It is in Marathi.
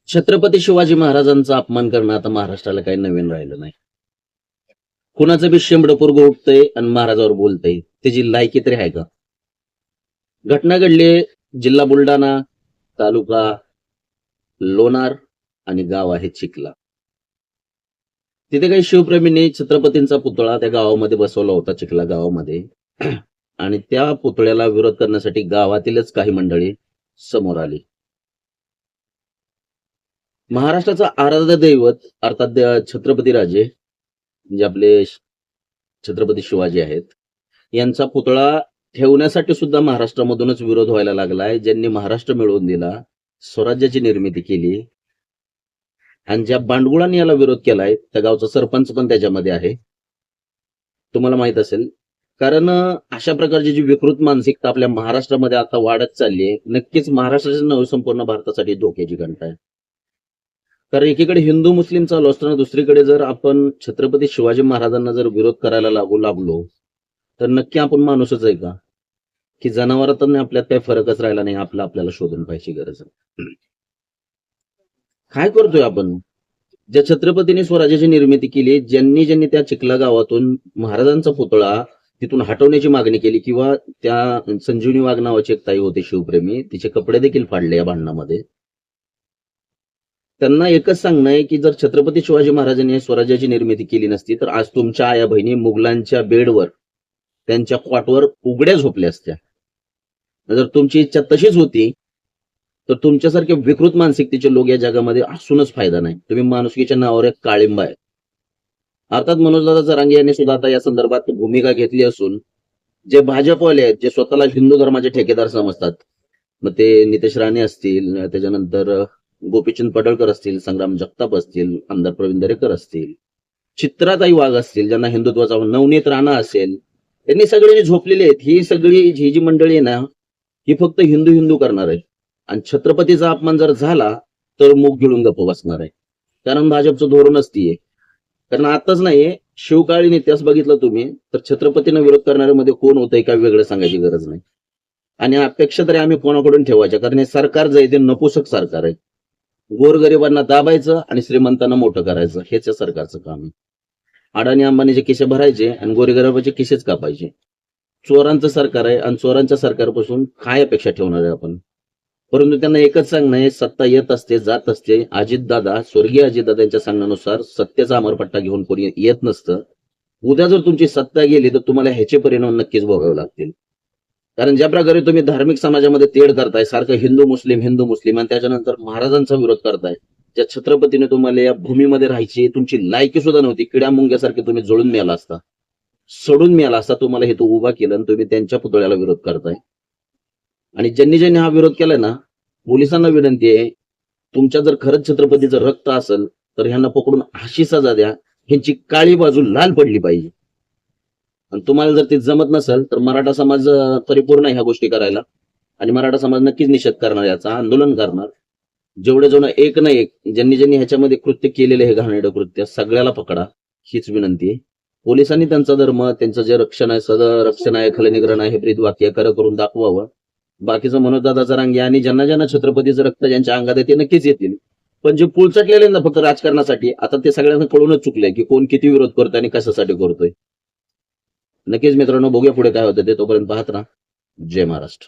छत्रपती शिवाजी महाराजांचा अपमान करणं आता महाराष्ट्राला काही नवीन राहिलं नाही. कुणाचं बी शेंबडं उठतंय आणि महाराजावर बोलतंय, त्याची लायकी तरी आहे का? घटना घडली जिल्हा बुलढाणा, तालुका लोणार आणि गाव आहे चिखला. तिथे काही शिवप्रेमींनी छत्रपतींचा पुतळा त्या गावामध्ये बसवला होता, चिखला गावामध्ये. आणि त्या पुतळ्याला विरोध करण्यासाठी गावातीलच काही मंडळी समोर आली. महाराष्ट्राचा आराध्य दैवत अर्थात छत्रपती राजे म्हणजे आपले छत्रपती शिवाजी आहेत, यांचा पुतळा ठेवण्यासाठी सुद्धा महाराष्ट्रामधूनच विरोध व्हायला लागलाय. ज्यांनी महाराष्ट्र मिळवून दिला, स्वराज्याची निर्मिती केली, आणि ज्या बांडगुळांनी याला विरोध केलाय त्या गावचा सरपंच पण त्याच्यामध्ये आहे, तुम्हाला माहित असेल. कारण अशा प्रकारची जी विकृत मानसिकता आपल्या महाराष्ट्रामध्ये आता वाढत चालली आहे, नक्कीच महाराष्ट्राच्या नव्हे संपूर्ण भारतासाठी धोक्याची घंटा आहे. कारण एकीकडे हिंदू मुस्लिम चालू असताना दुसरीकडे जर आपण छत्रपती शिवाजी महाराजांना जर विरोध करायला लागलो तर नक्की आपण माणूसच आहे का? की जनावरात आपल्यात काही फरकच राहिला नाही, आपल्याला शोधून पाहायची गरज आहे. काय करतोय आपण? ज्या छत्रपतींनी स्वराज्याची निर्मिती केली, ज्यांनी त्या चिखला गावातून महाराजांचा पुतळा तिथून हटवण्याची मागणी केली, किंवा त्या संजीवनी वाघ नावाची एक ताई होती शिवप्रेमी, तिचे कपडे देखील फाडले या भांडणामध्ये. त्यांना एकच सांगणं आहे की जर छत्रपती शिवाजी महाराजांनी स्वराज्याची निर्मिती केली नसती तर आज तुमच्या आया बहिणी मुघलांच्या बेडवर, त्यांच्या क्वाटवर उघड्या झोपल्या असत्या. जर तुमची इच्छा तशीच होती तर तुमच्यासारखे विकृत मानसिकतेचे लोक या जगामध्ये असूनच फायदा नाही. तुम्ही माणुसकीच्या नावावर एक काळिंबा आहे. अर्थात मनोजदादा जरांगे यांनी सुद्धा आता या संदर्भात भूमिका घेतली असून, जे भाजपवाले आहेत, जे स्वतःला हिंदू धर्माचे ठेकेदार समजतात, मग ते नितेश राणे असतील, त्याच्यानंतर गोपीचंद पडळकर असतील, संग्राम जगताप असतील, आमदार प्रवीण दरेकर असतील, चित्राताई वाघ असतील, ज्यांना हिंदुत्वाचा नवनीत राणा असेल, त्यांनी सगळे झोपलेले आहेत. ही सगळी ही जी मंडळी आहे ना, ही फक्त हिंदू हिंदू करणार आहे. आणि छत्रपतीचा अपमान जर झाला तर मुख गिळून गप्प बसणार आहे. कारण भाजपचं धोरणच ती आहे. कारण आताच नाही, शिवकालीन इतिहास बघितला तुम्ही तर छत्रपतींना विरोध करणाऱ्यामध्ये कोण होतंय काय वेगळं सांगायची गरज नाही. आणि अपेक्षा तरी आम्ही कोणाकडून ठेवायच्या, कारण हे सरकार जे आहे ते नपुसक सरकार आहे. गोरगरिबांना दाबायचं आणि श्रीमंतांना मोठं करायचं, हेच या सरकारचं काम आहे. अडाणी अंबानीचे खिसे भरायचे आणि गोरगरिबाचे खिसेच कापायचे. चोरांचं सरकार आहे आणि चोरांच्या सरकारपासून काय अपेक्षा ठेवणार आहे आपण? परंतु त्यांना एकच सांगणं आहे, सत्ता येत असते जात असते. अजितदादा, स्वर्गीय अजितदादा यांच्या सांगण्यानुसार सत्तेचा अमरपट्टा घेऊन कोणी येत नसतं. उद्या जर तुमची सत्ता गेली तर तुम्हाला ह्याचे परिणाम नक्कीच भोगावे लागतील. कारण ज्या प्रकारे तुम्ही धार्मिक समाजामध्ये तेढ करताय, सारखं हिंदू मुस्लिम, आणि त्याच्यानंतर महाराजांचा विरोध करताय, ज्या छत्रपतीने तुम्हाला या भूमीमध्ये राहायची तुमची लायकी सुद्धा नव्हती, किड्या मुंग्यासारखे तुम्ही जळून मिळाला असता, सोडून मिळाला असता, तुम्हाला हे तो उभा केलं आणि तुम्ही त्यांच्या पुतळ्याला विरोध करताय. आणि ज्यांनी हा विरोध केलाय ना, पोलिसांना विनंती आहे, तुमच्या जर खरंच छत्रपतीचं रक्त असेल तर ह्यांना पकडून अशी सजा द्या, ह्यांची काळी बाजू लाल पडली पाहिजे. आणि तुम्हाला जर ते जमत नसेल तर मराठा समाज परिपूर्ण ह्या गोष्टी करायला, आणि मराठा समाज नक्कीच निषेध करणार, याचा आंदोलन करणार. जेवढे जण एक ना एक ज्यांनी ह्याच्यामध्ये कृत्य केलेले हे घाणेरडं कृत्य, सगळ्याला पकडा, हीच विनंती आहे. पोलिसांनी त्यांचा धर्म, त्यांचं जे रक्षण आहे, सदरक्षण आहे, खलनिग्रहण आहे, हे ब्रीदवाक्य खरं करून दाखवावं. बाकीचं मनोजदादा जरांगे आणि ज्यांना छत्रपतीचं रक्त ज्यांच्या अंगात आहे ते नक्कीच येतील. पण जे पुलचटलेले ना फक्त राजकारणासाठी, आता ते सगळ्यांना कळूनच चुकलंय की कोण किती विरोध करतोय आणि कशासाठी करतोय. नक्कीच मित्रांनो, बघूया पुढे काय होतं ते. तोपर्यंत पाहत राहा. जय महाराष्ट्र.